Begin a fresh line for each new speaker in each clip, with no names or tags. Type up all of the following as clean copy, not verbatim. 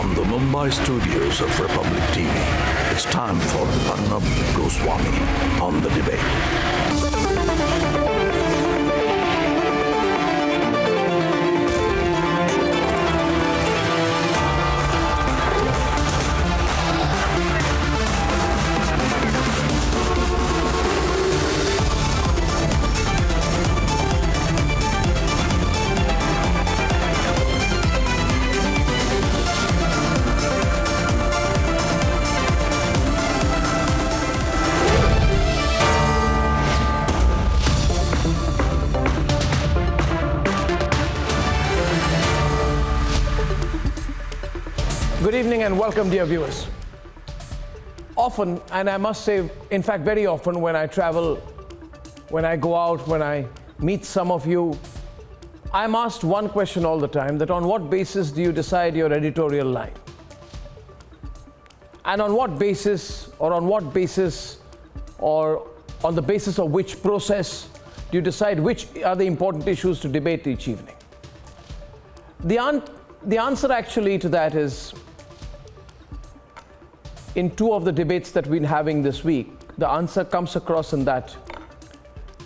From the Mumbai studios of Republic TV, it's time for Arnab Goswami on the debate.
Good evening and welcome, dear viewers. Often, and I must say, in fact, very often when I travel, when I go out, when I meet some of you, I'm asked one question all the time, that on what basis do you decide your editorial line? And on what basis, or on the basis of which process do you decide which are the important issues to debate each evening? The answer actually to that is, in two of the debates that we've been having this week, the answer comes across in that.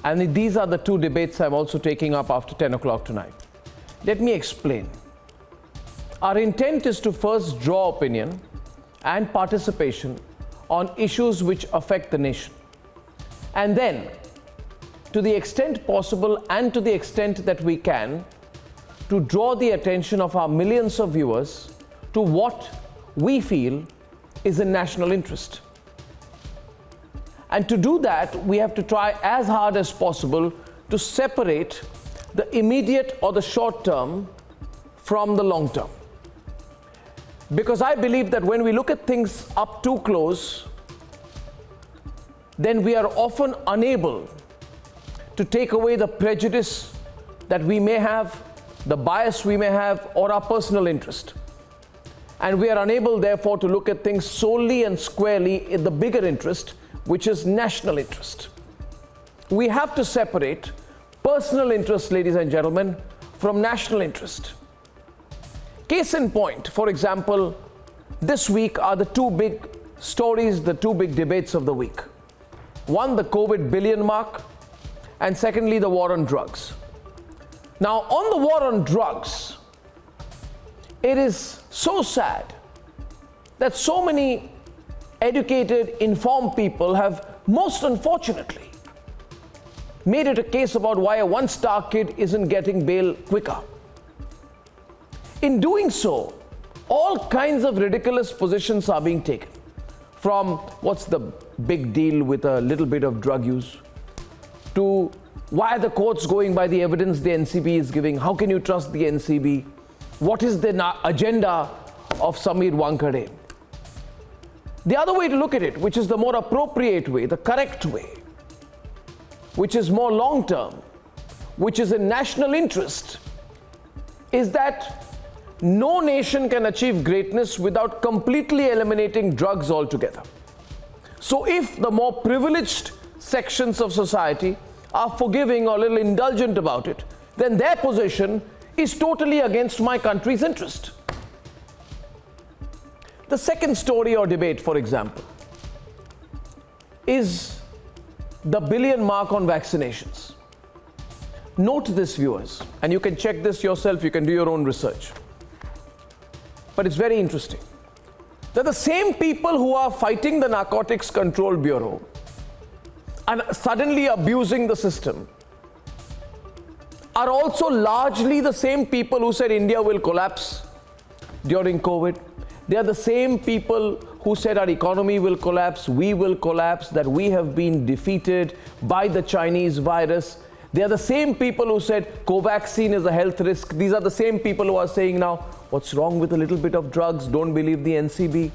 And these are the two debates I'm also taking up after 10 o'clock tonight. Let me explain. Our intent is to first draw opinion and participation on issues which affect the nation. And then, to the extent possible and to the extent that we can, to draw the attention of our millions of viewers to what we feel is in national interest. And to do that, we have to try as hard as possible to separate the immediate or the short term from the long term. Because I believe that when we look at things up too close, then we are often unable to take away the prejudice that we may have, the bias we may have, or our personal interest. And we are unable, therefore, to look at things solely and squarely in the bigger interest, which is national interest. We have to separate personal interest, ladies and gentlemen, from national interest. Case in point, for example, this week are the two big stories, the two big debates of the week. One, the COVID billion mark, and secondly, the war on drugs. Now, on the war on drugs, it is so sad that so many educated, informed people have, most unfortunately, made it a case about why a one-star kid isn't getting bail quicker. In doing so, all kinds of ridiculous positions are being taken. From what's the big deal with a little bit of drug use, to why are the courts going by the evidence the NCB is giving? How can you trust the NCB? What is the agenda of Sameer Wankade? The other way to look at it, which is the more appropriate way, the correct way, which is more long-term, which is in national interest, is that no nation can achieve greatness without completely eliminating drugs altogether. So if the more privileged sections of society are forgiving or a little indulgent about it, then their position is totally against my country's interest. The second story or debate, for example, is the billion mark on vaccinations. Note this, viewers, and you can check this yourself, you can do your own research. But it's very interesting that the same people who are fighting the Narcotics Control Bureau and suddenly abusing the system are also largely the same people who said India will collapse during COVID. They are the same people who said our economy will collapse, we will collapse, that we have been defeated by the Chinese virus. They are the same people who said Covaxin is a health risk. These are the same people who are saying now, what's wrong with a little bit of drugs? Don't believe the NCB.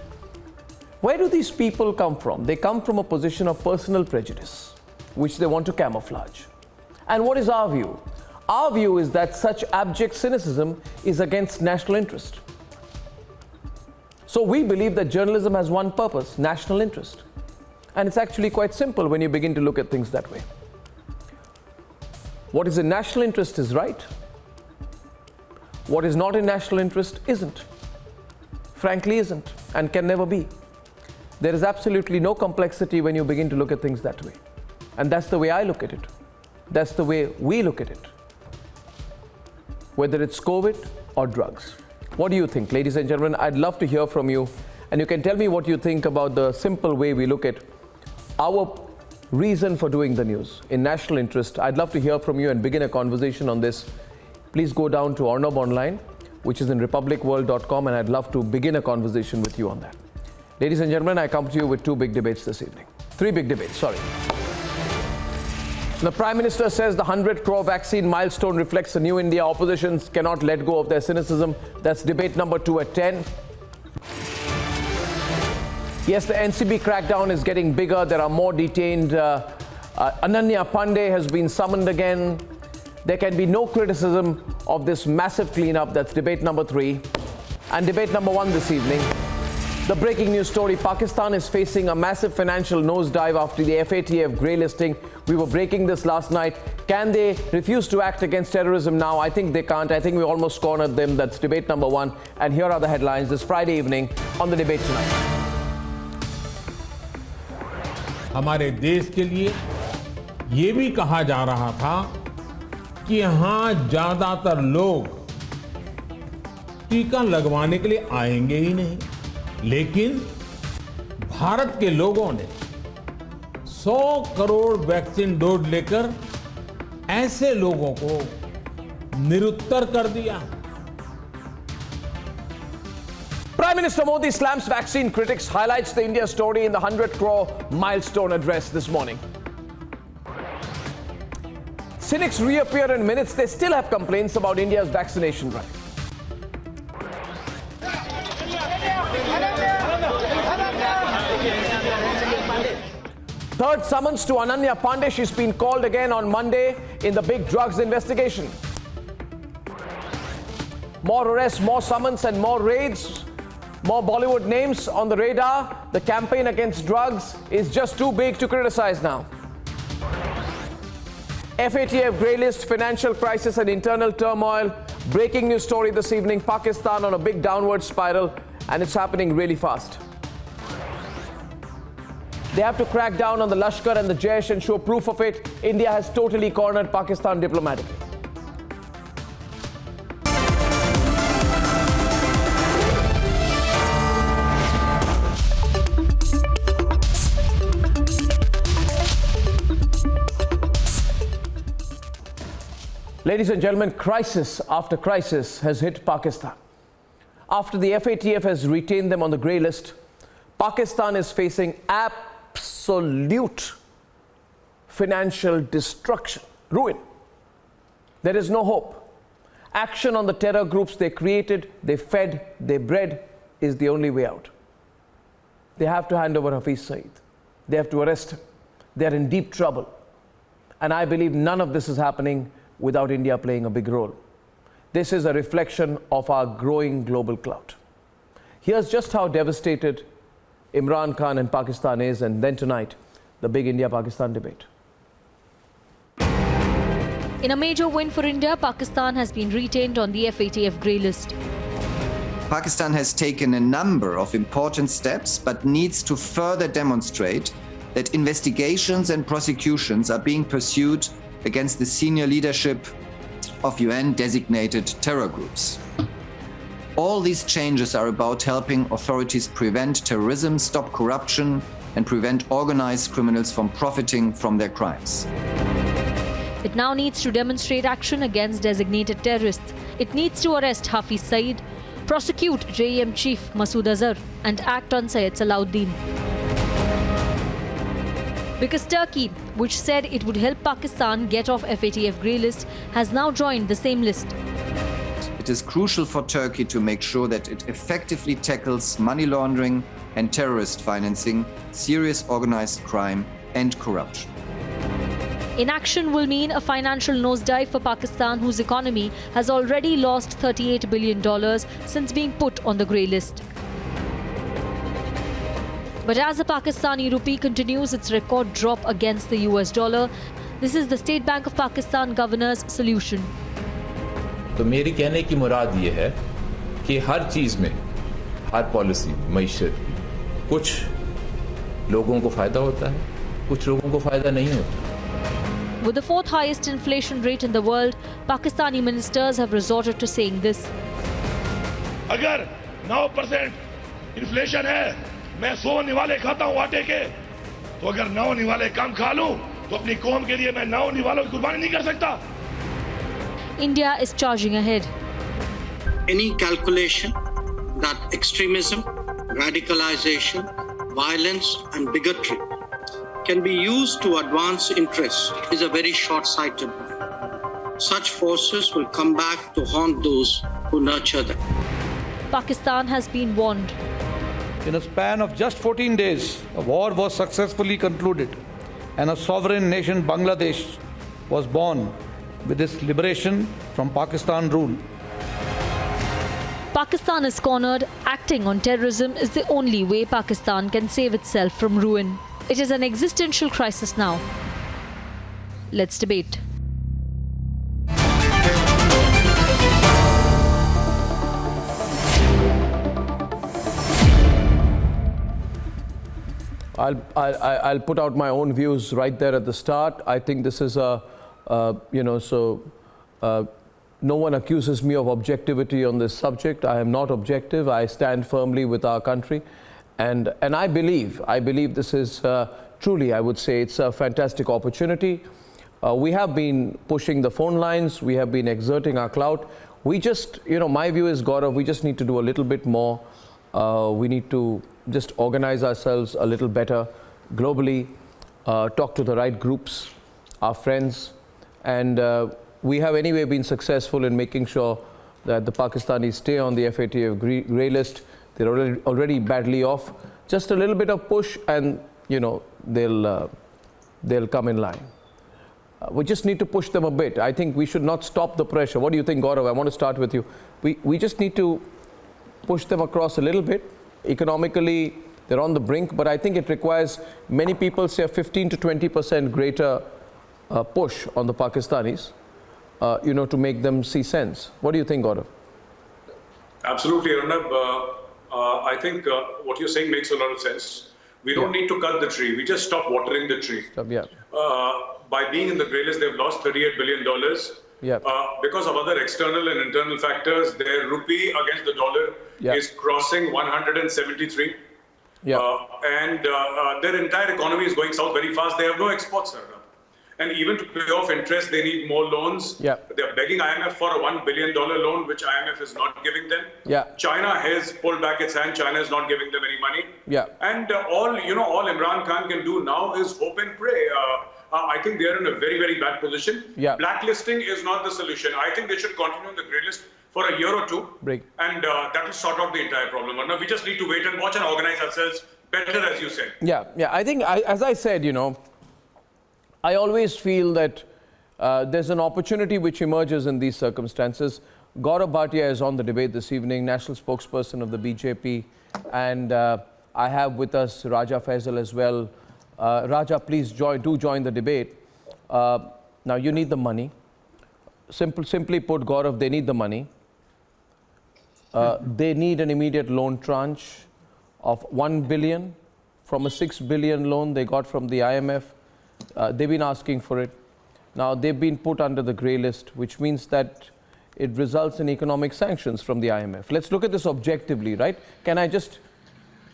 Where do these people come from? They come from a position of personal prejudice, which they want to camouflage. And what is our view? Our view is that such abject cynicism is against national interest. So we believe that journalism has one purpose, national interest. And it's actually quite simple when you begin to look at things that way. What is in national interest is right. What is not in national interest isn't. frankly isn't and can never be. There is absolutely no complexity when you begin to look at things that way. And that's the way I look at it. That's the way we look at it. Whether it's COVID or drugs. What do you think, ladies and gentlemen? I'd love to hear from you. And you can tell me what you think about the simple way we look at our reason for doing the news in national interest. I'd love to hear from you and begin a conversation on this. Please go down to Arnab online, which is in republicworld.com, and I'd love to begin a conversation with you on that. Ladies and gentlemen, I come to you with three big debates this evening. The Prime Minister says the 100 crore vaccine milestone reflects a new India. Oppositions cannot let go of their cynicism. That's debate number 2 at 10. Yes, the NCB crackdown is getting bigger. There are more detained. Ananya Pandey has been summoned again. There can be no criticism of this massive cleanup. That's debate number 3. And debate number 1 this evening. The breaking news story, Pakistan is facing a massive financial nosedive after the FATF grey listing. We were breaking this last night. Can they refuse to act against terrorism now? I think they can't. I think we almost cornered them. That's debate number 1. And here are the headlines this Friday evening on the Debate Tonight.
हमारे देश के लिए ये भी कहा जा रहा था कि यहाँ ज्यादातर लोग टीका लगवाने के लिए आएंगे ही नहीं, लेकिन भारत के लोगों ने 100 करोड़ वैक्सीन डोज लेकर ऐसे लोगों को निरुत्तर कर दिया।
Prime Minister Modi slams vaccine critics, highlights the India story in the 100 crore milestone address this morning. Cynics reappear in minutes. They still have complaints about India's vaccination drive. Third summons to Ananya Pandey. She's been called again on Monday in the big drugs investigation. More arrests, more summons and more raids. More Bollywood names on the radar. The campaign against drugs is just too big to criticize now. FATF grey list, financial crisis and internal turmoil. Breaking news story this evening, Pakistan on a big downward spiral, and it's happening really fast. They have to crack down on the Lashkar and the Jaish and show proof of it. India has totally cornered Pakistan diplomatically. Ladies and gentlemen, crisis after crisis has hit Pakistan. After the FATF has retained them on the grey list, Pakistan is facing absolute financial destruction, ruin. There is no hope. Action on the terror groups they created, they fed, they bred is the only way out. They have to hand over Hafiz Saeed. They have to arrest him. They are in deep trouble. And I believe none of this is happening without India playing a big role. This is a reflection of our growing global clout. Here's just how devastated Imran Khan and Pakistan is, and then tonight, the big India-Pakistan debate.
In a major win for India, Pakistan has been retained on the FATF grey list.
Pakistan has taken a number of important steps, but needs to further demonstrate that investigations and prosecutions are being pursued against the senior leadership of UN-designated terror groups. All these changes are about helping authorities prevent terrorism, stop corruption, and prevent organized criminals from profiting from their crimes.
It now needs to demonstrate action against designated terrorists. It needs to arrest Hafiz Saeed, prosecute JEM chief Masood Azhar, and act on Syed Salahuddin. Because Turkey, which said it would help Pakistan get off FATF grey list, has now joined the same list.
It is crucial for Turkey to make sure that it effectively tackles money laundering and terrorist financing, serious organized crime and corruption.
Inaction will mean a financial nosedive for Pakistan, whose economy has already lost $38 billion since being put on the grey list. But as the Pakistani rupee continues its record drop against the US dollar, this is the State Bank of Pakistan governor's solution.
तो मेरे कहने की मुराद ये है कि हर चीज़ में हर policy मईशत की कुछ लोगों को फायदा होता है, कुछ लोगों को फायदा नहीं होता।
With the fourth highest inflation rate in the world, Pakistani ministers have resorted to saying this.
अगर 9% इन्फ्लेशन है, मैं 100 निवाले खाता हूं आटे के, तो अगर 9 निवाले कम खा लूं, तो अपनी कौम के लिए मैं 9 निवालों की कुर्बानी नहीं कर सकता।
India is charging ahead.
Any calculation that extremism, radicalization, violence and bigotry can be used to advance interests is a very short-sighted one. Such forces will come back to haunt those who nurture them.
Pakistan has been warned.
In a span of just 14 days, a war was successfully concluded and a sovereign nation, Bangladesh, was born with its liberation from Pakistan rule.
Pakistan is cornered. Acting on terrorism is the only way Pakistan can save itself from ruin. It is an existential crisis now. Let's debate.
I'll put out my own views right there at the start. I think this is no one accuses me of objectivity on this subject. I am not objective. I stand firmly with our country. And I believe this is truly, I would say, it's a fantastic opportunity. We have been pushing the phone lines. We have been exerting our clout. We just, my view is, Gaurav, we just need to do a little bit more. We need to just organize ourselves a little better globally, talk to the right groups, our friends, and we have anyway been successful in making sure that the Pakistanis stay on the FATF grey list. They're already badly off. Just a little bit of push and, they'll come in line. We just need to push them a bit. I think we should not stop the pressure. What do you think, Gaurav? I want to start with you. We just need to push them across a little bit. Economically, they're on the brink, but I think it requires, many people say, a 15 to 20% greater push on the Pakistanis, to make them see sense. What do you think, Gaurav?
Absolutely, Arnab. I think what you're saying makes a lot of sense. We don't need to cut the tree. We just stop watering the tree. By being in the grey list, they've lost $38 billion. Because of other external and internal factors, their rupee against the dollar is crossing 173. And their entire economy is going south very fast. They have no exports, Arnab. And even to pay off interest, they need more loans. They're begging IMF for a $1 billion loan, which IMF is not giving them. China has pulled back its hand. China is not giving them any money. And all Imran Khan can do now is hope and pray. I think they're in a very, very bad position. Blacklisting is not the solution. I think they should continue on the grey list for a year or two. And that will sort out the entire problem. Now, we just need to wait and watch and organize ourselves better, as you said.
I think, as I said, I always feel that there's an opportunity which emerges in these circumstances. Gaurav Bhatia is on the debate this evening, national spokesperson of the BJP, and I have with us Raja Faisal as well. Raja, please do join the debate. Now, you need the money. Simply put, Gaurav, they need the money. They need an immediate loan tranche of 1 billion from a 6 billion loan they got from the IMF. They've been asking for it. Now, they've been put under the grey list, which means that it results in economic sanctions from the IMF. Let's look at this objectively, right? Can I just...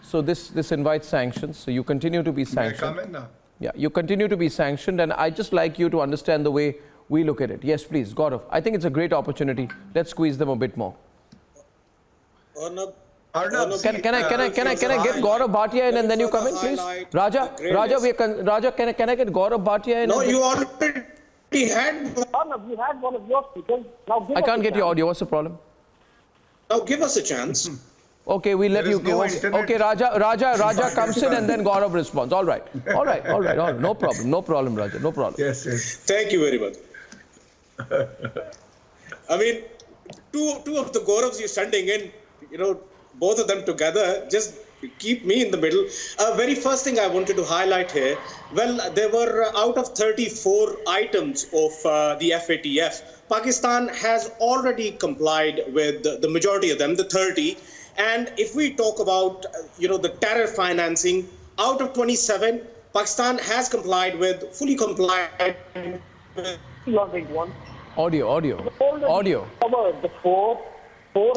So this invites sanctions. So you continue to be sanctioned.
May I come in now?
Yeah, you continue to be sanctioned, and I just like you to understand the way we look at it. Yes, please, Gaurav. I think it's a great opportunity. Let's squeeze them a bit more.
Arnab,
Can I get Gaurav Bhatia in and then you come in, please? Raja, can I get Gaurav Bhatia in?
No, you already had.
Arnab, we had one of your speakers. Now
I can't get your audio. What's the problem?
Now give us a chance.
Okay, we'll let you go. Okay, Raja comes in and then Gaurav responds. All right. No problem, Raja. No problem.
Yes. Thank you very much. I mean, two of the Gauravs you're sending in, both of them together, just keep me in the middle. Very first thing I wanted to highlight here, there were out of 34 items of the FATF, Pakistan has already complied with the majority of them, the 30. And if we talk about, the terror financing, out of 27, Pakistan has fully complied with
laundering one.
Audio.
Covered the four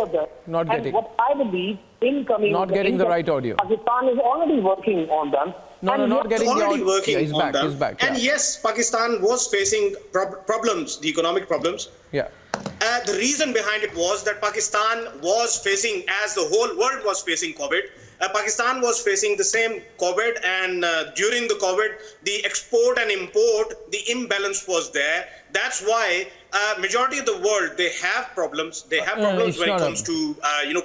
of them.
Not getting.
And what I believe, incoming.
Not getting the right audio.
Pakistan is already working on them.
Not getting the audio.
Working
he's
on
back.
them.
He's back.
And yes, Pakistan was facing problems, the economic problems.
Yeah.
The reason behind it was that Pakistan was facing, as the whole world was facing COVID, Pakistan was facing the same COVID, and during the COVID, the export and import, the imbalance was there. That's why majority of the world, they have problems. They have problems when it comes to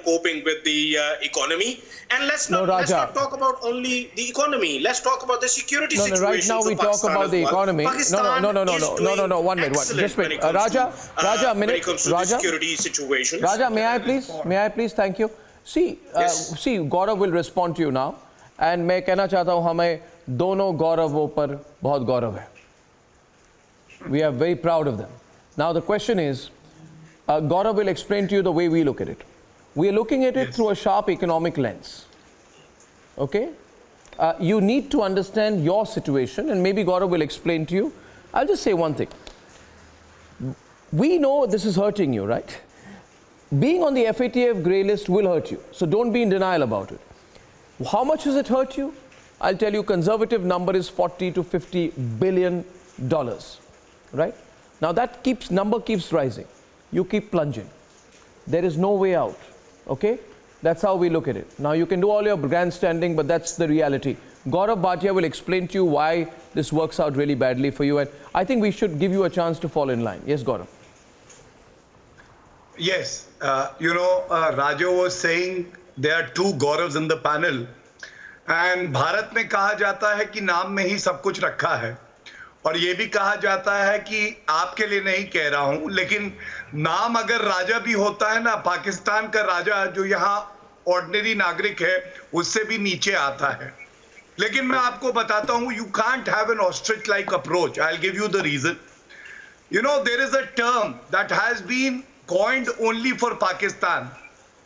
coping with the economy. And let's not talk about only the economy. Let's talk about the security situation.
Right now we talk about the economy. No. 1 minute. Just wait. Raja, a minute.
When it comes to the security situation.
Raja, may I please? Thank you. See, Gaurav will respond to you now. And मैं कहना चाहता हूँ हमें दोनों गौरवों पर बहुत गौरव है. We are very proud of them. Now the question is, Gaurav will explain to you the way we look at it. We are looking at it through a sharp economic lens. Okay? You need to understand your situation, and maybe Gaurav will explain to you. I'll just say one thing. We know this is hurting you, right? Being on the FATF grey list will hurt you. So don't be in denial about it. How much has it hurt you? I'll tell you, conservative number is $40 to $50 billion. Right? Now that number keeps rising. You keep plunging. There is no way out. Okay? That's how we look at it. Now you can do all your grandstanding, but that's the reality. Gaurav Bhatia will explain to you why this works out really badly for you, and I think we should give you a chance to fall in line. Yes, Gaurav.
Yes. Raja was saying there are two Gauravs in the panel, and Bharat में कहा जाता है कि नाम में ही सब कुछ रखा है, और ये भी कहा जाता है कि आपके लिए नहीं कह रहा हूं, लेकिन नाम अगर राजा भी होता है ना, पाकिस्तान का राजा जो यहाँ ऑर्डिनरी नागरिक है उससे भी नीचे आता है. लेकिन मैं आपको बताता हूं, you can't have an ostrich like approach. I'll give you the reason. There is a term that has been coined only for Pakistan,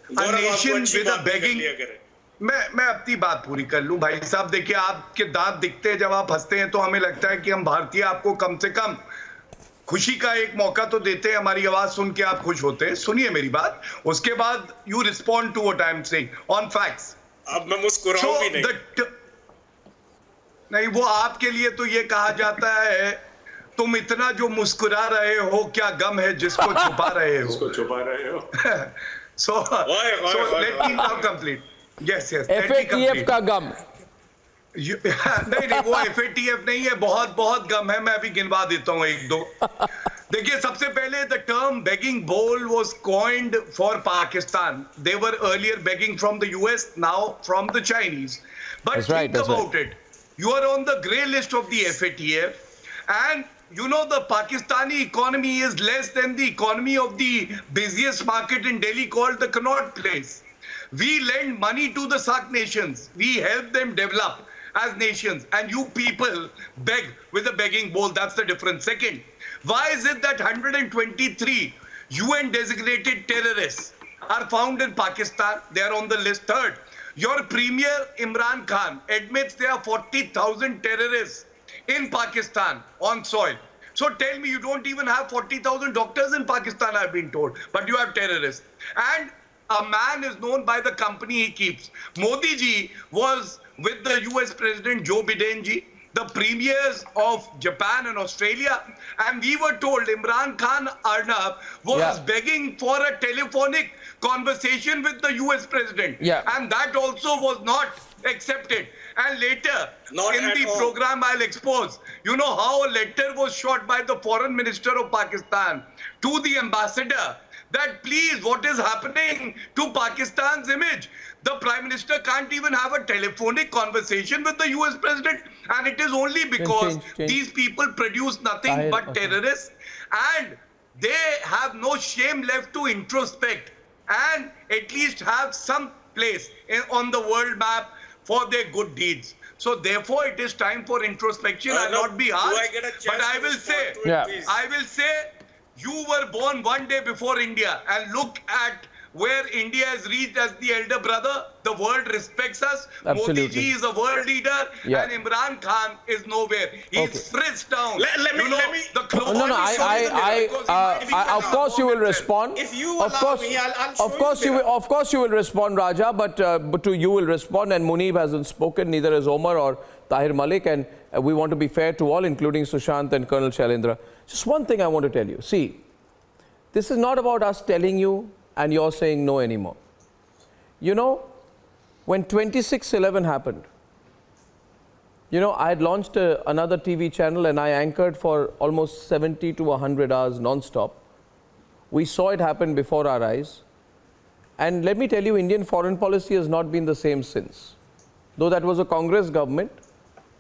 a nation with a begging. मैं अपनी बात पूरी कर लूं भाई साहब. देखिए, आपके दांत दिखते हैं जब आप हंसते हैं, तो हमें लगता है कि हम भारतीय आपको कम से कम खुशी का एक मौका तो देते हैं. हमारी आवाज सुन के आप खुश होते हैं. सुनिए मेरी बात, उसके बाद you respond to what I am saying on facts.
अब मैं मुस्कुराऊं भी
नहीं, वो आपके लिए तो ये कहा जाता है, तुम इतना जो मुस्कुरा रहे हो, क्या गम है जिसको छुपा रहे हो. So let me now complete. Yes.
FATF का गम.
नहीं, वो FATF नहीं है, बहुत गम है. मैं अभी गिनवा देता हूँ एक दो. देखिए, सबसे पहले the term begging bowl was coined for Pakistan. They were earlier begging from the US, now from the Chinese. But think about it. You are on the grey list of the FATF, and the Pakistani economy is less than the economy of the busiest market in Delhi called the Connaught Place. We lend money to the SAARC nations. We help them develop as nations. And you people beg with a begging bowl. That's the difference. Second, why is it that 123 UN designated terrorists are found in Pakistan? They are on the list. Third, your premier Imran Khan admits there are 40,000 terrorists in Pakistan on soil. So tell me, you don't even have 40,000 doctors in Pakistan, I've been told, but you have terrorists. And a man is known by the company he keeps. Modi ji was with the US President Joe Biden ji, the premiers of Japan and Australia, and we were told Imran Khan Arnab was begging for a telephonic conversation with the US President. And that also was not accepted. And later, in the program I'll expose, how a letter was shot by the foreign minister of Pakistan to the ambassador that please, what is happening to Pakistan's image? The Prime Minister can't even have a telephonic conversation with the US President, and it is only because these people produce nothing but terrorists, and they have no shame left to introspect and at least have some place on the world map for their good deeds. So therefore, it is time for introspection. I'll not be harsh, but I will say, you were born one day before India, and look at where India has reached as the elder brother. The world respects us.
Absolutely.
Modi ji is a world leader,
Yeah.
and Imran Khan is nowhere. He's frizzed down.
Let me.
The clothes
No, of course you will respond.
If you allow me, I'll show
of course
you.
of course you will respond, Raja. But to you will respond, and Munib hasn't spoken. Neither has Omar or Tahir Malik, and we want to be fair to all, including Sushant and Colonel Shailendra. Just one thing I want to tell you. See, this is not about us telling you and you're saying no anymore. You know, when 26/11 happened, you know, I had launched another TV channel and I anchored for almost 70 to 100 hours non-stop. We saw it happen before our eyes. And let me tell you, Indian foreign policy has not been the same since. Though that was a Congress government,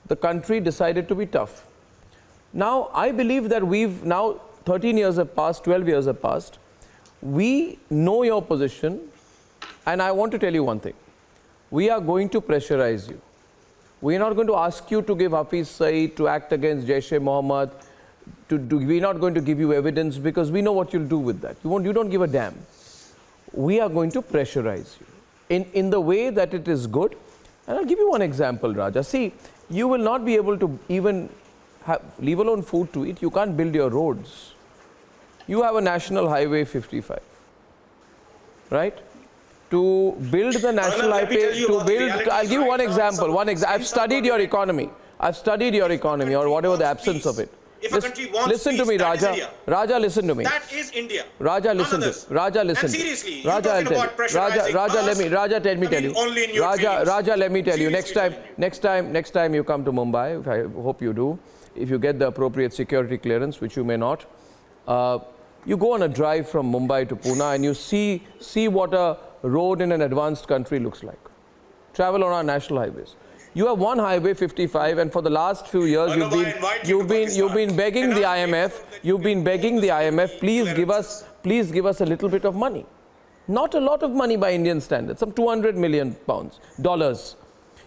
the country decided to be tough. Now, I believe that we've now, 13 years have passed, 12 years have passed. We know your position, and I want to tell you one thing. We are going to pressurize you. We are not going to ask you to give Hafiz Saeed, to act against Jaish-e-Mohammed. We're not going to give you evidence because we know what you'll do with that. You don't give a damn. We are going to pressurize you in the way that it is good. And I'll give you one example, Raja. See, you will not be able to even leave alone food to eat. You can't build your roads. You have a national highway 55, right? To build the national highway, I'll give you one example. I've studied your economy. Or whatever the absence of it. Listen to me, Raja. Raja, listen to me.
That is India.
Raja, listen to me. Raja, listen.
And seriously,
Raja, I'll tell you. Raja, let me tell you. Raja, let me tell you. Next time you come to Mumbai, I hope you do, if you get the appropriate security clearance, which you may not, you go on a drive from Mumbai to Pune and you see what a road in an advanced country looks like. Travel on our national highways. You have one highway 55, and for the last few years you've been begging the IMF. You've been begging the IMF. Please give us a little bit of money. Not a lot of money by Indian standards. Some 200 million dollars.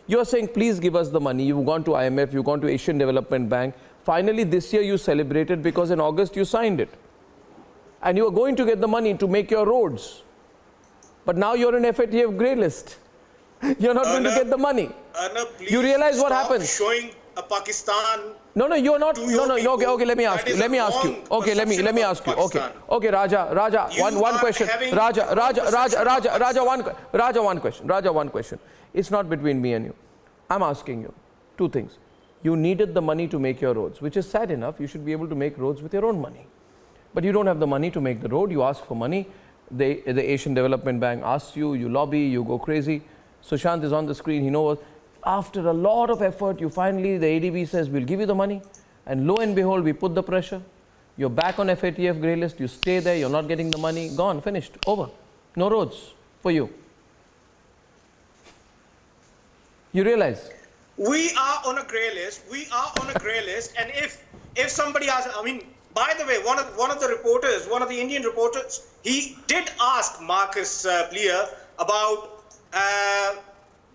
You are saying, please give us the money. You've gone to IMF. You've gone to Asian Development Bank. Finally, this year you celebrated because in August you signed it, and you are going to get the money to make your roads. But now you're in FATF grey list. You're not going to get the money.
Arnab,
you realize what happens?
Showing a Pakistan.
No, you're not. Okay, let me ask you. Let me ask you. Okay, let me ask you. Okay, Raja. One question. Raja, one question. It's not between me and you. I'm asking you two things. You needed the money to make your roads, which is sad enough. You should be able to make roads with your own money. But you don't have the money to make the road. You ask for money. The Asian Development Bank asks you, you lobby, you go crazy. Sushant is on the screen. He knows. After a lot of effort, the ADB says, we'll give you the money. And lo and behold, we put the pressure. You're back on FATF grey list. You stay there. You're not getting the money. Gone. Finished. Over. No roads for you. You realize?
We are on a grey list. And if somebody asks, by the way, one of the Indian reporters, he did ask Marcus Pleer about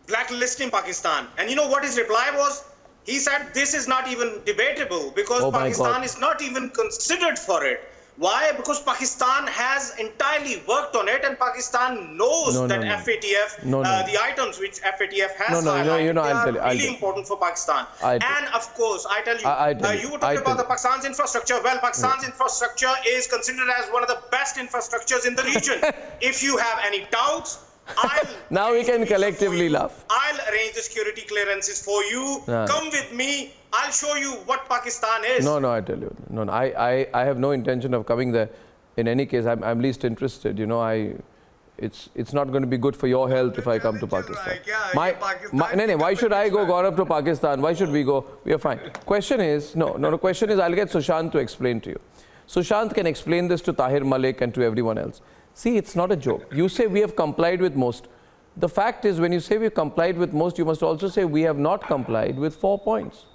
blacklisting Pakistan. And you know what his reply was? He said this is not even debatable because Pakistan is not even considered for it. Why? Because Pakistan has entirely worked on it, and Pakistan knows FATF, the items which FATF has highlighted, are really important for Pakistan. And of course, I tell you, you were talking about the Pakistan's infrastructure. Well, Pakistan's infrastructure is considered as one of the best infrastructures in the region. If you have any doubts,
now we can collectively laugh.
I'll arrange the security clearances for you. Come with me. I'll show you what Pakistan is.
No, I tell you. No, I have no intention of coming there. In any case, I'm least interested. You know, it's not going to be good for your health if I come to Pakistan. Why should I go, Gaurav, to Pakistan? Why should we go? We are fine. Question is, question is, I'll get Sushant to explain to you. Sushant can explain this to Tahir Malik and to everyone else. See, it's not a joke. You say we have complied with most. The fact is, when you say we've complied with most, you must also say we have not complied with 4 points.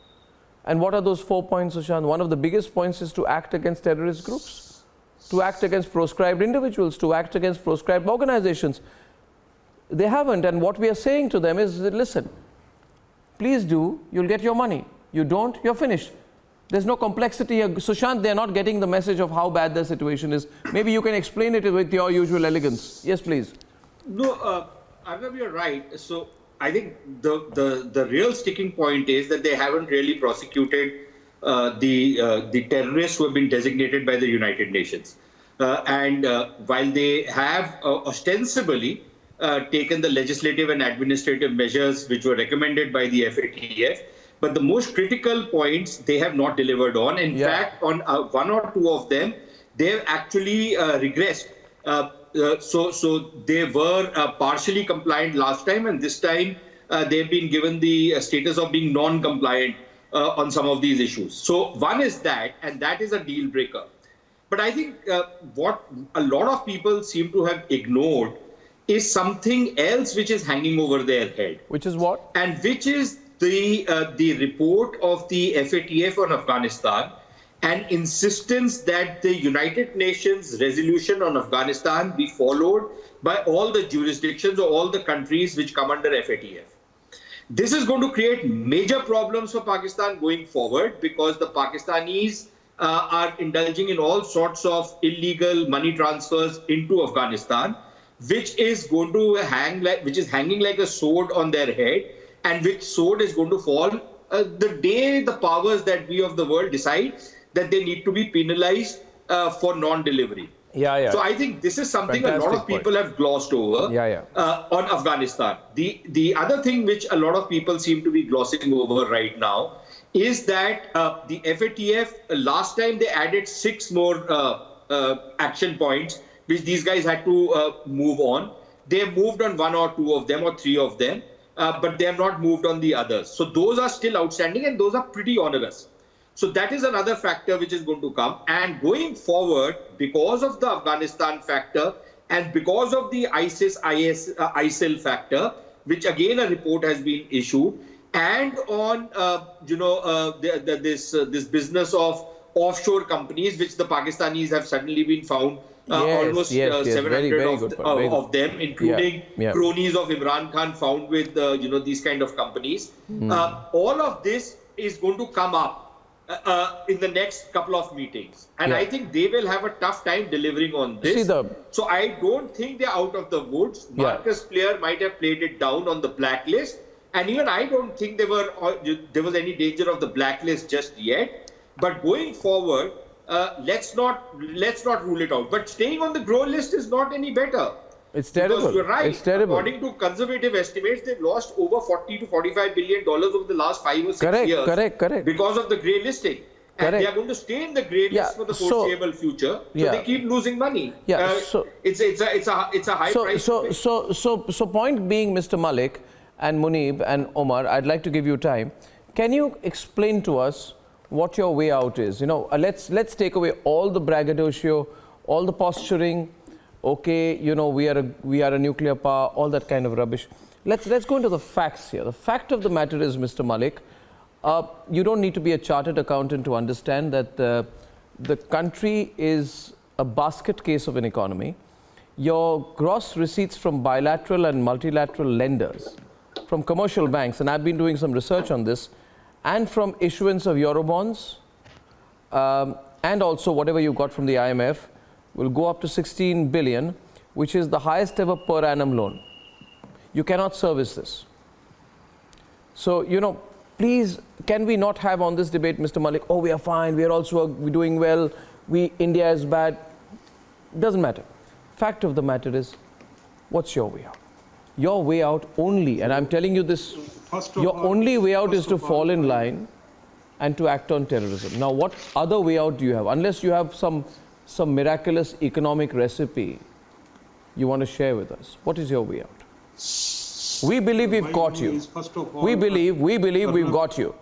And what are those 4 points, Sushant? One of the biggest points is to act against terrorist groups, to act against proscribed individuals, to act against proscribed organizations. They haven't, and what we are saying to them is, listen, please do, you'll get your money. You don't, you're finished. There's no complexity here. Sushant, they're not getting the message of how bad the situation is. Maybe you can explain it with your usual elegance. Yes, please.
No, Arnab, you're right. So I think the real sticking point is that they haven't really prosecuted the terrorists who have been designated by the United Nations. And while they have ostensibly taken the legislative and administrative measures which were recommended by the FATF, but the most critical points they have not delivered on. In fact, on one or two of them, they have actually regressed. So they were partially compliant last time, and this time they've been given the status of being non-compliant on some of these issues. So one is that, and that is a deal breaker. But I think what a lot of people seem to have ignored is something else which is hanging over their head.
Which is what?
And which is the report of the FATF on Afghanistan and insistence that the United Nations resolution on Afghanistan be followed by all the jurisdictions or all the countries which come under FATF. This is going to create major problems for Pakistan going forward because the Pakistanis are indulging in all sorts of illegal money transfers into Afghanistan, which is going to hanging like a sword on their head, and which sword is going to fall the day the powers that be of the world decide that they need to be penalized for non-delivery. So I think this is something a lot of people have glossed over on Afghanistan. The other thing which a lot of people seem to be glossing over right now is that the FATF, last time they added 6 more action points which these guys had to move on. They have moved on 1 or 2 of them or 3 of them, but they have not moved on the others. So those are still outstanding, and those are pretty onerous. So that is another factor which is going to come. And going forward, because of the Afghanistan factor and because of the ISIL factor, which again a report has been issued, and on this business of offshore companies, which the Pakistanis have suddenly been found almost 700 of them, including cronies of Imran Khan found with these kind of companies. All of this is going to come up in the next couple of meetings, and I think they will have a tough time delivering on this. So I don't think they're out of the woods. Marcus Player might have played it down on the blacklist, and even I don't think there was any danger of the blacklist just yet. But going forward, let's not rule it out. But staying on the grow list is not any better.
It's terrible.
Because you're right.
It's terrible.
According to conservative estimates, they've lost over $40 to $45 billion over the last 5 or 6 years. Correct. Because of the grey listing. And they are going to stay in the grey list for the foreseeable future. So they keep losing money. It's a high price.
So point being, Mr. Malik and Munib and Omar, I'd like to give you time. Can you explain to us what your way out is? Let's take away all the braggadocio, all the posturing. Okay, we are a nuclear power, all that kind of rubbish. Let's go into the facts here. The fact of the matter is, Mr. Malik, you don't need to be a chartered accountant to understand that the country is a basket case of an economy. Your gross receipts from bilateral and multilateral lenders, from commercial banks, and I've been doing some research on this, and from issuance of Eurobonds, and also whatever you got from the IMF, will go up to 16 billion, which is the highest ever per annum loan. You cannot service this. So, please, can we not have on this debate, Mr. Malik, oh, we are fine, we're doing well, India is bad. Doesn't matter. Fact of the matter is, what's your way out? Your way out only, and I'm telling you this, your only way out is to fall in line and to act on terrorism. Now, what other way out do you have? Unless you have some miraculous economic recipe you want to share with us. What is your way out? We believe we've caught you. We believe we've got you.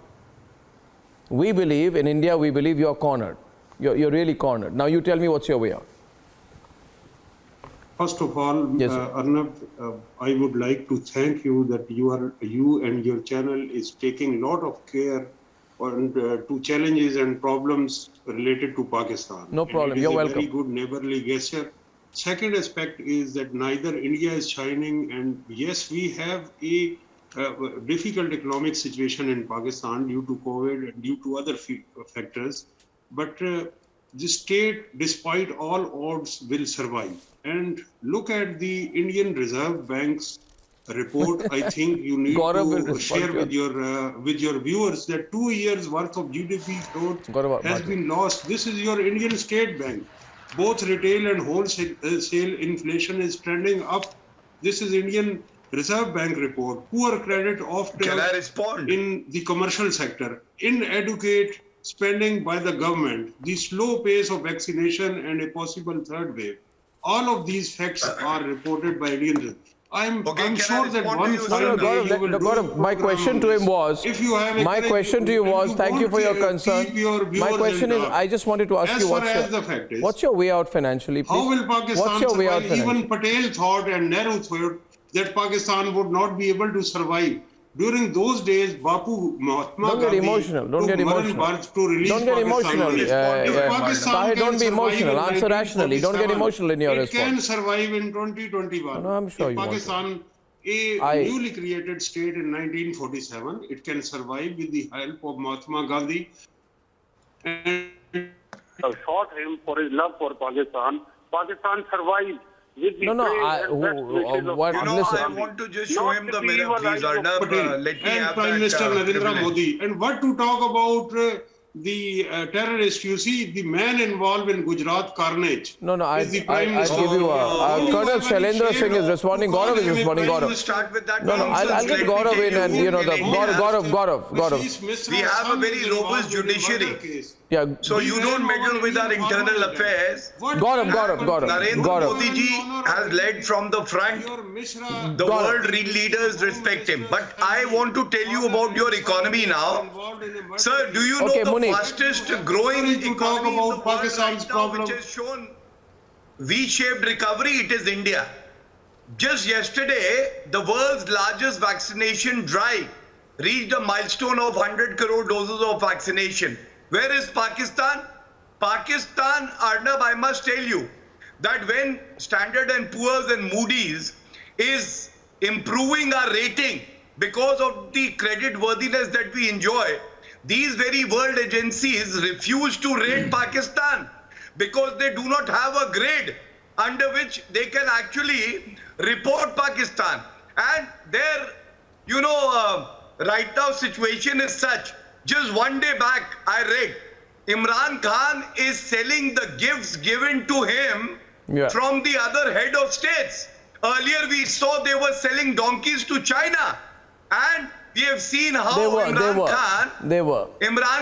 We believe in India, we believe you're cornered. You're really cornered. Now you tell me what's your way out.
First of all, Arnab, I would like to thank you that you and your channel is taking a lot of care on to challenges and problems related to Pakistan.
No problem. You're welcome.
Very good neighborly gesture. Second aspect is that neither India is shining, and yes, we have a difficult economic situation in Pakistan due to COVID and due to other factors. But the state, despite all odds, will survive. And look at the Indian Reserve Bank's report. I think you need to share with your viewers that 2 years worth of GDP growth has been lost. This is your Indian State Bank. Both retail and wholesale inflation is trending up. This is Indian Reserve Bank report. Poor credit often in the commercial sector, inadequate spending by the government, the slow pace of vaccination and a possible third wave. All of these facts are reported by Indian Reserve. I'm sure that one
Gaurav, my question to him was, thank you for your concern. My question is, I just wanted to ask you, what's your way out financially, please?
How will Pakistan survive? Even Patel thought and Nehru thought that Pakistan would not be able to survive. During those days, Bapu, Mahatma
Don't get emotional. Don't get emotional. Don't get emotional. Don't be emotional. Answer rationally. Don't get emotional in your response.
It can survive in 2021.
No, I'm sure you
Pakistan, a newly created state in 1947, it can survive with the help of Mahatma Gandhi.
And shot him for his love for Pakistan. Pakistan survived.
Listen.
I want to just show him the mirror, please, Arnab. Let me have
Prime Minister Narendra Modi. And what to talk about the terrorist? You see, the man involved in Gujarat carnage.
I give you Colonel Shailendra Singh is responding. Gaurav is responding. Gaurav. I'll get Gaurav in, and Gaurav.
We have a very robust judiciary.
Yeah.
So you don't meddle with our internal affairs.
Gaurav.
Narendra Modi ji has led from the front. The world leaders respect him. But I want to tell you about your economy now. Sir, do you know the fastest growing economy
about Pakistan's problem,
which has shown V-shaped recovery? It is India. Just yesterday, the world's largest vaccination drive reached a milestone of 100 crore doses of vaccination. Where is Pakistan? Pakistan, Arnab, I must tell you that when Standard & Poor's and Moody's is improving our rating because of the credit worthiness that we enjoy, these very world agencies refuse to rate Pakistan because they do not have a grade under which they can actually report Pakistan. And their, right now situation is such. Just one day back, I read, Imran Khan is selling the gifts given to him from the other head of states. Earlier we saw they were selling donkeys to China. And we have seen how Imran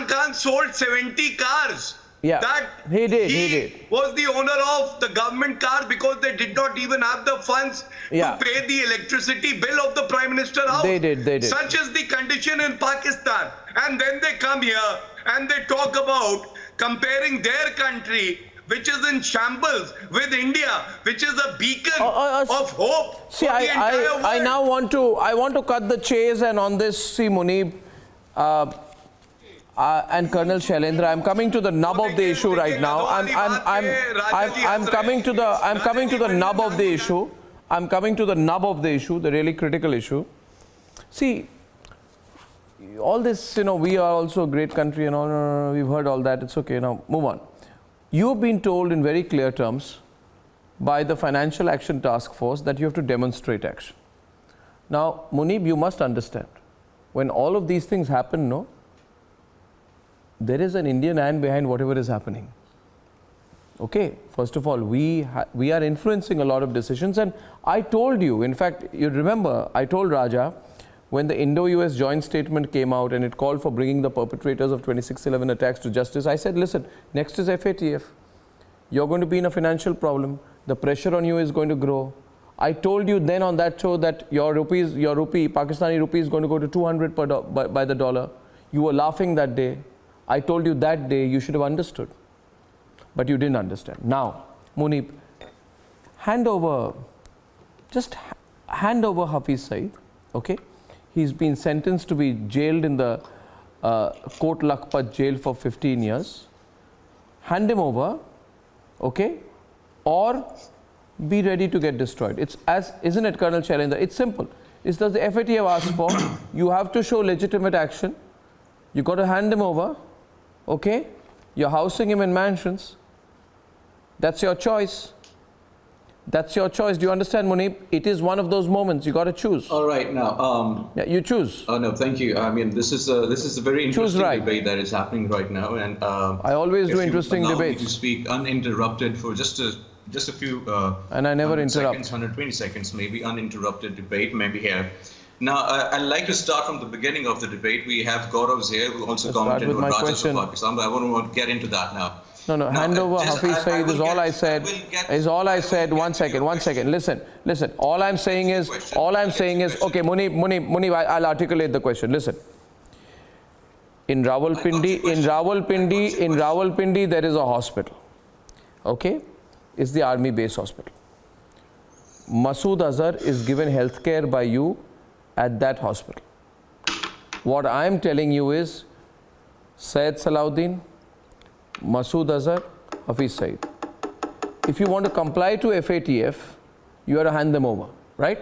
Khan sold 70 cars.
Yeah, he
was the owner of the government cars because they did not even have the funds to pay the electricity bill of the Prime Minister house.
They did.
Such is the condition in Pakistan. And then they come here and they talk about comparing their country, which is in shambles, with India, which is a beacon of hope.
See, I now want to cut the chase, and on this, see, Munib and Colonel Shailendra, I'm coming to the nub of the issue right now. I'm coming to the nub of the issue. I'm coming to the nub of the issue, the really critical issue. See, all this, we are also a great country and all. No, we've heard all that. It's okay. Now, move on. You've been told in very clear terms by the Financial Action Task Force that you have to demonstrate action. Now, Munib, you must understand, when all of these things happen, there is an Indian hand behind whatever is happening. Okay, first of all, we are influencing a lot of decisions, and I told you, in fact, you remember, I told Raja, when the Indo-US joint statement came out and it called for bringing the perpetrators of 26/11 attacks to justice, I said, listen, next is FATF. You're going to be in a financial problem. The pressure on you is going to grow. I told you then on that show that your rupee, Pakistani rupee is going to go to 200 by the dollar. You were laughing that day. I told you that day you should have understood. But you didn't understand. Now, Munib, hand over Hafiz Saeed, okay? He's been sentenced to be jailed in the Kot Lakhpat jail for 15 years. Hand him over, okay? Or be ready to get destroyed. It's isn't it, Colonel Shailendra? It's simple. is does the FATF ask for? You have to show legitimate action. You got to hand him over. Okay? You're housing him in mansions. That's your choice. That's your choice. Do you understand, Munib? It is one of those moments. You got to choose.
All right, now.
Yeah, you choose.
Oh no, thank you. I mean, this is a very interesting debate that is happening right now, and
I always do interesting debates.
Me to speak uninterrupted for just a few.
And I never interrupt.
120 seconds, maybe uninterrupted debate, maybe here. Now, I'd like to start from the beginning of the debate. We have Gaurav's here, who also commented on Rajas of Pakistan, but I wouldn't want to get into that now.
No, hand over Hafiz Saeed is all I said. Is all I said. One second. Listen. All I'm saying is, okay, Munib, I'll articulate the question. Listen. In Rawalpindi, there is a hospital. Okay? It's the army base hospital. Masood Azhar is given healthcare by you at that hospital. What I'm telling you is, Syed Salahuddin, Masood Azhar, Hafiz Saeed. If you want to comply to FATF, you have to hand them over, right?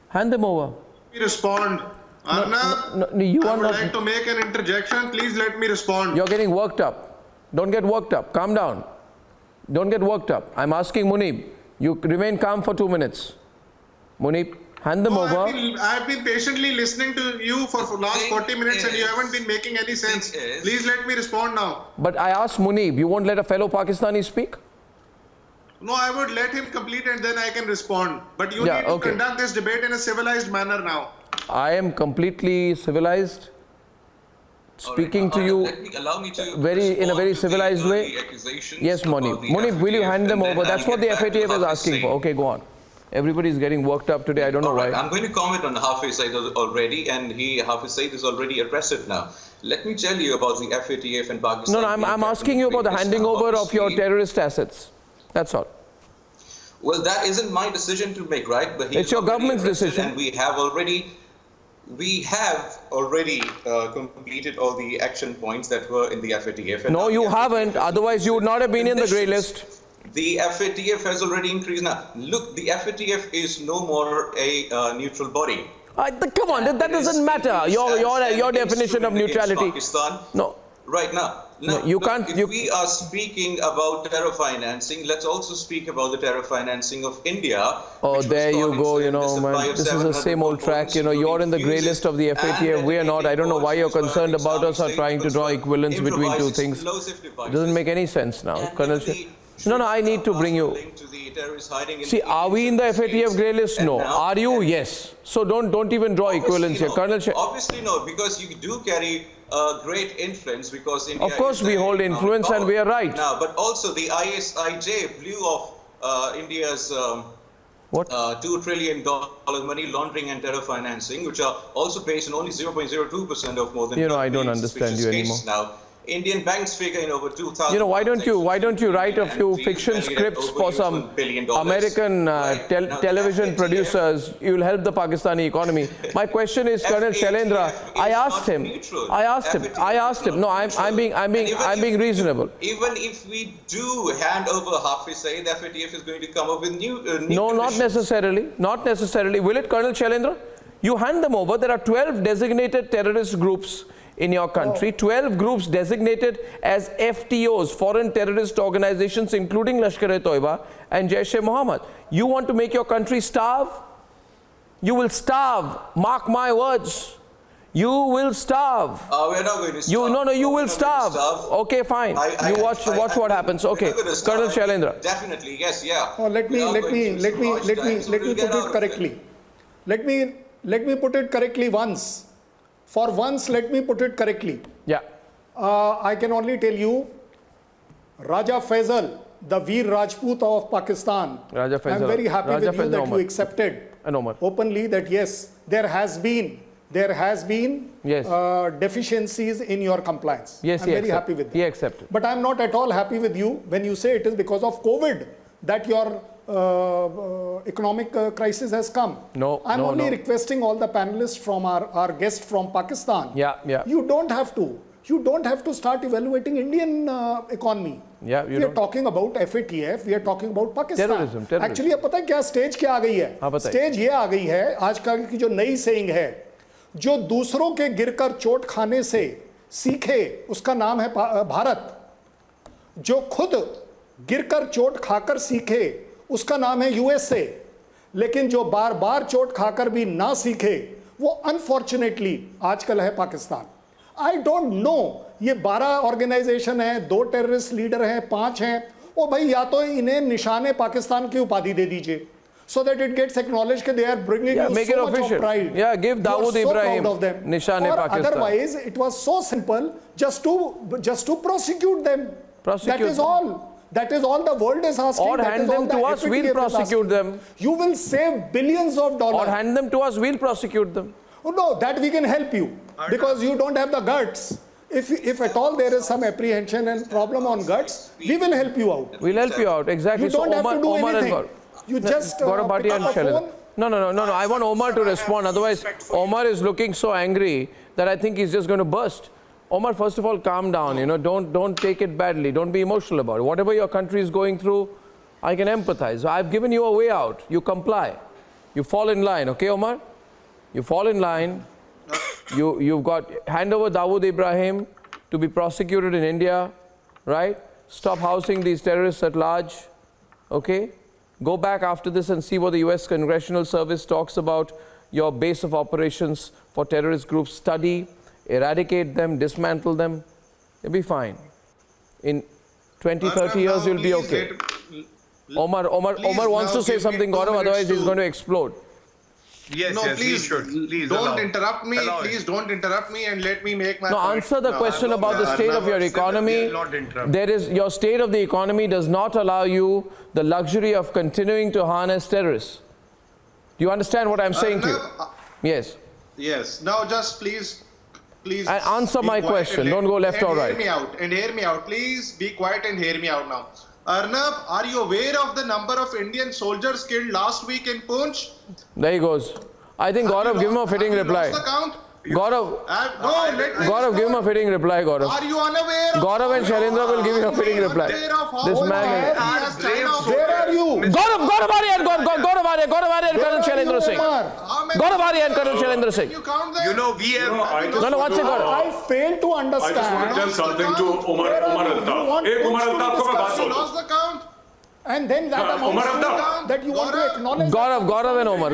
Hand them over.
Let me respond. Arnab, I would like to make an interjection. Please let me respond.
You're getting worked up. Don't get worked up. Calm down. Don't get worked up. I'm asking Munib. You remain calm for 2 minutes. Munib, hand them over.
I've been patiently listening to you for the last 40 minutes and you haven't been making any sense. Please let me respond now.
But I asked Munib, you won't let a fellow Pakistani speak?
No, I would let him complete and then I can respond. But you need to conduct this debate in a civilized manner now.
I am completely civilized. Speaking to you in a very civilized way. Yes, Munib. Munib, will you hand them over? That's what the FATF is asking for. Okay, go on. Everybody's getting worked up today. I don't know why.
I'm going to comment on Hafiz Saeed already, and Hafiz Saeed is already aggressive now. Let me tell you about the FATF and Pakistan.
No, I'm asking you about the handing over of your terrorist assets. That's all.
Well, that isn't my decision to make, right? But
it's your government's decision.
And we have already completed all the action points that were in the FATF.
No, you haven't. Otherwise, you would not have been in the grey list.
The FATF has already increased. Now, look, the FATF is no more a neutral body.
Come on, that doesn't matter. Your definition of neutrality.
Pakistan.
No.
Right now.
No, you can't.
If we are speaking about terror financing, let's also speak about the terror financing of India.
Oh, there you go. Man, this is the same old track. You're in the grey list of the FATF. We are not. I don't know why you're concerned about us or trying to draw equivalence between two things. It doesn't make any sense now, Colonel. No, I need to bring you. See, are we in the FATF grey list? No. Are you? Yes. So don't even draw equivalence here, Colonel.
Obviously no, because you do carry great influence because India.
Of course, we hold influence and we are right.
Now, but also the ISIJ blew off India's $2 trillion money laundering and terror financing, which are also based on only 0.02% of more than.
I don't understand you anymore.
Now, Indian banks figure in over 2,000.
Why don't you write a few fiction scripts for some American television producers? You'll help the Pakistani economy. My question is, Colonel Shailendra, I asked him. No, I'm being reasonable.
Even if we do hand over Hafiz Saeed, the FATF is going to come up with new.
No, not necessarily. Not necessarily. Will it, Colonel Shailendra? You hand them over. There are 12 designated terrorist groups in your country, 12 groups designated as FTOs, foreign terrorist organizations, including Lashkar-e-Toiba and Jaish-e-Mohammed. You want to make your country starve? You will starve. Mark my words. You will starve.
We're not going to starve.
You will starve. Okay, fine. You watch what happens. Okay, Colonel Shailendra.
Definitely, yes, yeah.
Let me put it correctly. Let me put it correctly once. For once, let me put it correctly.
Yeah.
I can only tell you, Raja Faisal, the Veer Rajput of Pakistan.
Raja Faisal.
I'm very happy with you that you accepted openly that yes, there has been deficiencies in your compliance.
Yes,
I'm very happy with that.
He accepted.
But I'm not at all happy with you when you say it is because of COVID that your economic crisis has come. I'm only requesting all the panelists from our guest from Pakistan.
Yeah.
You don't have to you don't have to start evaluating Indian economy.
Yeah,
we are talking about FATF, we are talking about Pakistan.
Terrorism.
Actually, अब पता है क्या stage क्या आ गई है? Stage ये आ गई है, आजकल की जो नई सेइंग है, जो दूसरों के गिरकर चोट खाने से सीखे, उसका नाम है भारत. जो खुद गिरकर चोट खाकर सीखे, उसका नाम है USA. लेकिन जो बार बार चोट खाकर भी ना सीखे, वो अनफॉर्चुनेटली आजकल है पाकिस्तान. आई डोंट नो, ये 12 ऑर्गेनाइजेशन है, 2 टेररिस्ट लीडर हैं, 5 हैं. ओ भाई, या तो इन्हें निशाने पाकिस्तान की उपाधि दे दीजिए, so that it gets acknowledged that they are bringing you
make
so
it
much
official.
of pride.
Yeah, give Dawood Ibrahim Nishane Pakistan.
Otherwise, it was so simple just to prosecute them. That is all. That is all the world is asking.
Or hand them to us, we'll prosecute them.
You will save billions of dollars.
Or hand them to us, we'll prosecute them.
Oh, no, that we can help you because you don't have the guts. If at all there is some apprehension and problem on guts, we will help you out.
We'll help you out, exactly.
You don't have to do
Omar
anything. You just
pick up
a phone.
No. I want Omar to respond. Otherwise, Omar is looking so angry that I think he's just going to burst. Omar, first of all, calm down. You know, don't take it badly. Don't be emotional about it. Whatever your country is going through, I can empathize. I've given you a way out. You comply. You fall in line. Okay, Omar? You fall in line. You've got hand over Dawood Ibrahim to be prosecuted in India, right? Stop housing these terrorists at large. Okay? Go back after this and see what the US Congressional Service talks about your base of operations for terrorist groups. Study, eradicate them, dismantle them. You'll be fine. In 20, 30 years, you'll be okay. Omar wants to say something, Gaurav, otherwise he's going to explode.
Yes, please don't interrupt me. Please don't interrupt me and let me make my
point. Answer the question about the state of your economy. Your state of the economy does not allow you the luxury of continuing to harness terrorists. Do you understand what I'm saying to you? Yes.
Yes. Now just please.
And answer my question. Don't go left or right.
Hear me out. Please be quiet and hear me out now. Arnab, are you aware of the number of Indian soldiers killed last week in Poonch?
There he goes. I think Gaurav, give him a fitting reply. Gaurav, give him a fitting reply, Gaurav.
Are you unaware?
Gaurav and Shailendra will give you a fitting reply. This man is...
Where are you?
Gaurav Arya and Colonel Shailendra Singh. Gaurav Arya and Colonel Shailendra Singh.
You know, we have...
No, what's it, Gaurav?
I fail to understand.
I just want to tell something to Omar Altaf. Hey, Omar Altaf, ko main baat bolu.
Lost the count.
And then that amounts to that you want to acknowledge.
Gaurav and Omar.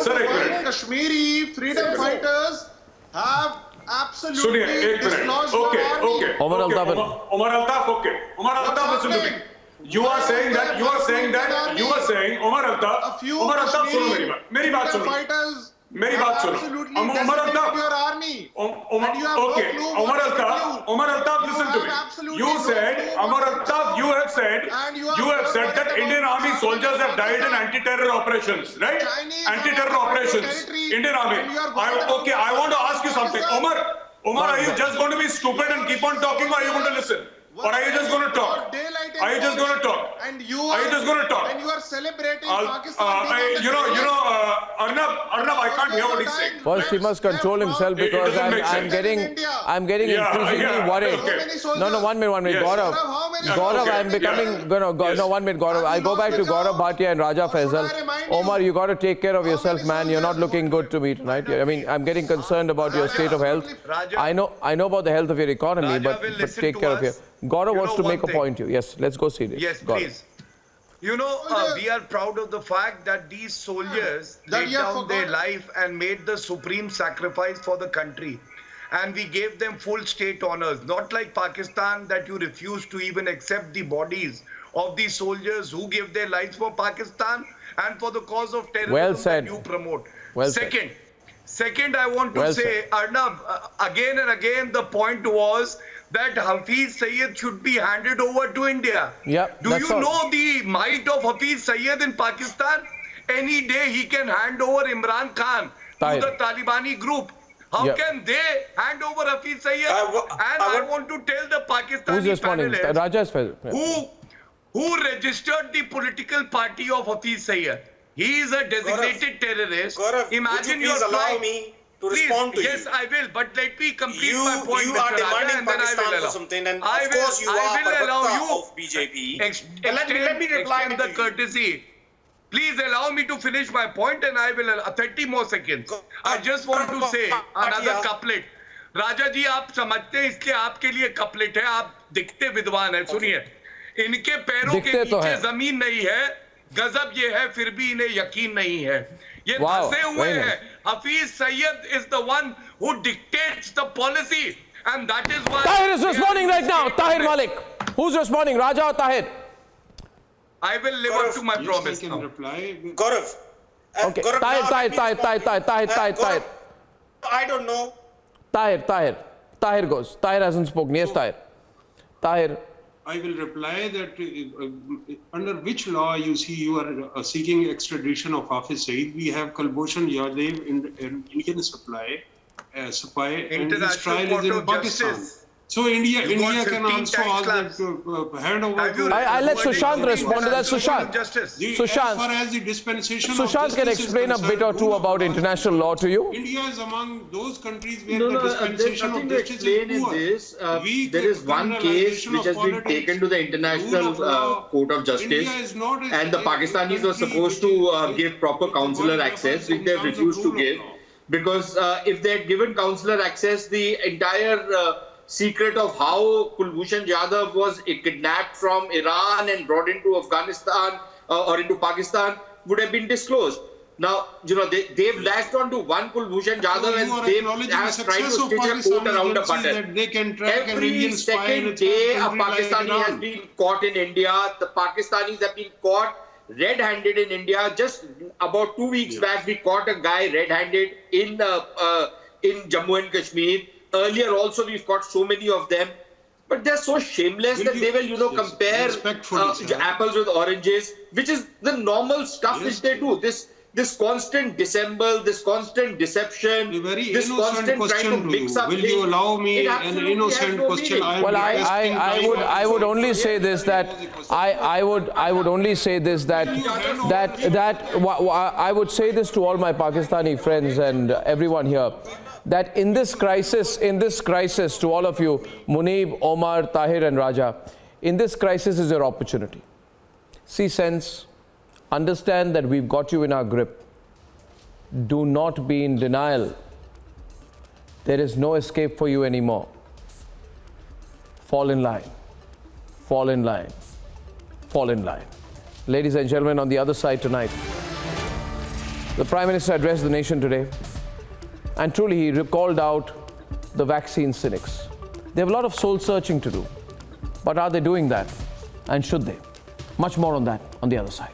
Sir, Kashmiri freedom fighters have absolutely dislodged
Okay.
Omar
Altaf, okay. Omar Altaf, listen to me. You are saying Omar Altaf, सुनो मेरी बात सुनो. मेरी बात सुनो. Omar Altaf, listen to me. You said, Omar Altaf, you have said that Indian Army soldiers have died in anti-terror operations, right? Anti-terror operations, Indian Army. I want to ask you something. Omar, are you just going to be stupid and keep on talking, or are you going to listen? Or are you just going to talk? Are you just going to talk?
And you are celebrating Pakistan.
Arnab, I can't hear what he's saying.
First, he must control himself because I'm getting increasingly worried. No, 1 minute. Gaurav, I'm becoming. No, 1 minute, Gaurav. I go back to Gaurav Bhatia and Raja Faisal. Omar, you got to take care of yourself, man. You're not looking good to me tonight. I mean, I'm getting concerned about your state of health. I know about the health of your economy, but take care of your. Gaurav wants to make a point here. Yes, let's go see this.
Yes, please. You know, we are proud of the fact that these soldiers laid down their life and made the supreme sacrifice for the country. And we gave them full state honors, not like Pakistan that you refuse to even accept the bodies of these soldiers who gave their lives for Pakistan and for the cause of terrorism that you promote. Second, I want to say, Arnab, again and again, the point was that Hafiz Syed should be handed over to India. Do you know the might of Hafiz Syed in Pakistan? Any day he can hand over Imran Khan to the Talibani group. How can they hand over Hafiz Syed? I want to tell the Pakistani panelists who registered the political party of Hafiz Syed. He is a designated terrorist.
Gaurav,
Imagine
would you please allow me to respond to
yes,
you.
I will, but let me complete my point,
You
Mr.
are
Raja,
demanding
and then I
Pakistan
will
for
allow.
something, and
I
of
will,
course you
I
are
will allow
Pravakta
you
of BJP.
Let me
reply
extend
to
the
you.
courtesy. Please allow me to finish my point, and I will allow 30 more seconds. I just want to say another couplet. राजा जी आप समझते हैं इसलिए आपके लिए couplet है, आप दिखते विद्वान है, सुनिए। इनके पैरों के नीचे जमीन नहीं है, गजब ये है फिर भी इन्हें यकीन नहीं है। ये फंसे हुए हैं। Hafiz Sayyid is the one who dictates the policy, and that is why
Tahir is responding right now. Tahir Malik. Who's responding, Raja or Tahir?
I will live up to my promise now.
Gaurav.
Okay. Tahir.
I don't know.
Tahir goes. Tahir hasn't spoken. Yes, Tahir. Tahir.
I will reply that under which law you see you are seeking extradition of Hafiz Saeed. We have Kulbhushan Yadav in Indian spy, and his trial is in Pakistan. So India can also ask that hand over to...
I let Sushant respond to that. Sushant.
As far as the dispensation
Sushant can explain a bit or two about international law to you.
India is among those countries where the dispensation of justice is poor.
There is one case which has been taken to the International Court of Justice, and the Pakistanis were supposed to give proper consular access, which they refused to give, because if they had given consular access, the entire secret of how Kulbhushan Yadav was kidnapped from Iran and brought into Afghanistan or into Pakistan would have been disclosed. Now, they've latched on to one Kulbhushan Yadav and they have tried to stitch a coat around a button. Every second day a Pakistani has been caught in India. The Pakistanis have been caught red-handed in India. Just about 2 weeks back, we caught a guy red-handed in Jammu and Kashmir. Earlier also we've got so many of them, but they're so shameless that they will, compare apples with oranges, which is the normal stuff which they do. This constant dissemble, this constant deception, this constant trying to mix up.
Will you allow me an innocent question?
Well, I would only say this that I would only say this that I would say this to all my Pakistani friends and everyone here, that in this crisis, to all of you, Munib, Omar, Tahir and Raja, in this crisis is your opportunity. See sense, understand that we've got you in our grip. Do not be in denial. There is no escape for you anymore. Fall in line. Fall in line. Fall in line. Ladies and gentlemen, on the other side tonight, the Prime Minister addressed the nation today. And truly, he recalled out the vaccine cynics. They have a lot of soul searching to do. But are they doing that? And should they? Much more on that on the other side.